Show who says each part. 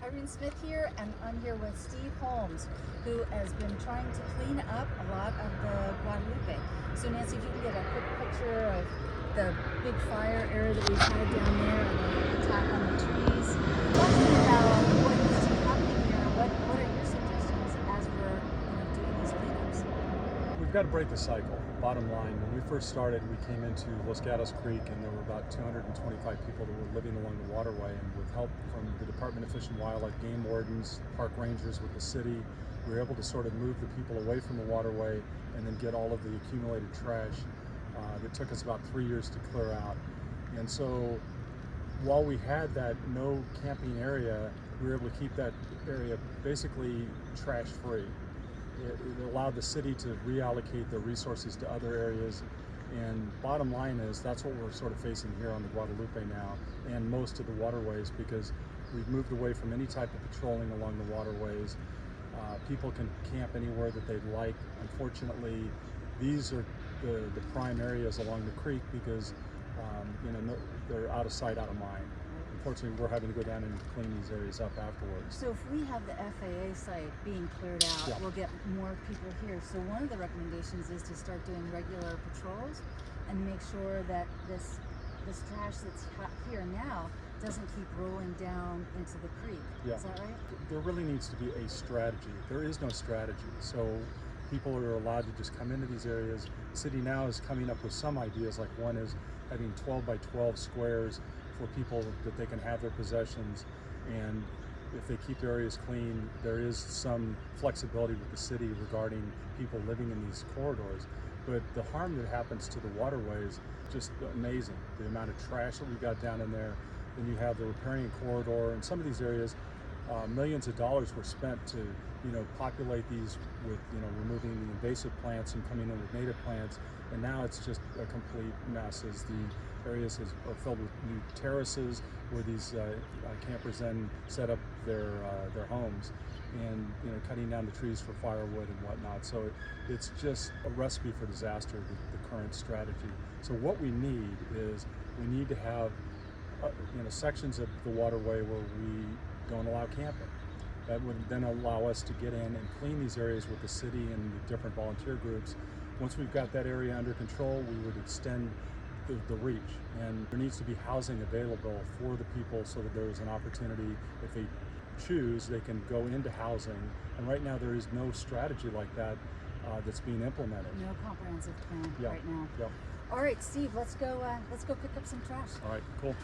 Speaker 1: Irene Smith here, and I'm here with Steve Holmes, who has been trying to clean up a lot of the Guadalupe. So Nancy, if you can get a quick picture of the big fire area that we've had down there and the attack on the trees. Talk to me about what needs to be happening here. What are your suggestions as we're doing these cleanups?
Speaker 2: We've got to break the cycle. Bottom line, when we first started, we came into Los Gatos Creek and there were about 225 people that were living along the waterway, and with help from the Department of Fish and Wildlife, game wardens, park rangers with the city, we were able to sort of move the people away from the waterway and then get all of the accumulated trash that took us about 3 years to clear out. And so while we had that no camping area, we were able to keep that area basically trash free. It allowed the city to reallocate their resources to other areas, and bottom line is that's what we're sort of facing here on the Guadalupe now and most of the waterways, because we've moved away from any type of patrolling along the waterways. People can camp anywhere that they'd like. Unfortunately, these are the prime areas along the creek because they're out of sight, out of mind. Unfortunately, we're having to go down and clean these areas up afterwards.
Speaker 1: So if we have the FAA site being cleared out,
Speaker 2: yeah,
Speaker 1: we'll get more people here. So one of the recommendations is to start doing regular patrols and make sure that this trash that's here now doesn't keep rolling down into the creek.
Speaker 2: Yeah.
Speaker 1: Is that right?
Speaker 2: There really needs to be a strategy. There is no strategy. So people are allowed to just come into these areas. The city now is coming up with some ideas, like one is having 12 by 12 squares for people that they can have their possessions, and if they keep their areas clean, there is some flexibility with the city regarding people living in these corridors. But the harm that happens to the waterways, just amazing. The amount of trash that we got down in there. Then you have the riparian corridor, and some of these areas, millions of dollars were spent to populate these with removing the invasive plants and coming in with native plants, and now it's just a complete mess as the areas are filled with new terraces where these campers then set up their homes, and cutting down the trees for firewood and whatnot. So it's just a recipe for disaster, the current strategy. So what we need is we need to have sections of the waterway where we don't allow camping. That would then allow us to get in and clean these areas with the city and the different volunteer groups. Once we've got that area under control, we would extend the reach, and there needs to be housing available for the people so that there is an opportunity, if they choose, they can go into housing. And right now there is no strategy like that that's being implemented.
Speaker 1: No comprehensive plan right now.
Speaker 2: Yeah.
Speaker 1: All right, Steve, let's go pick up some trash.
Speaker 2: All right, cool.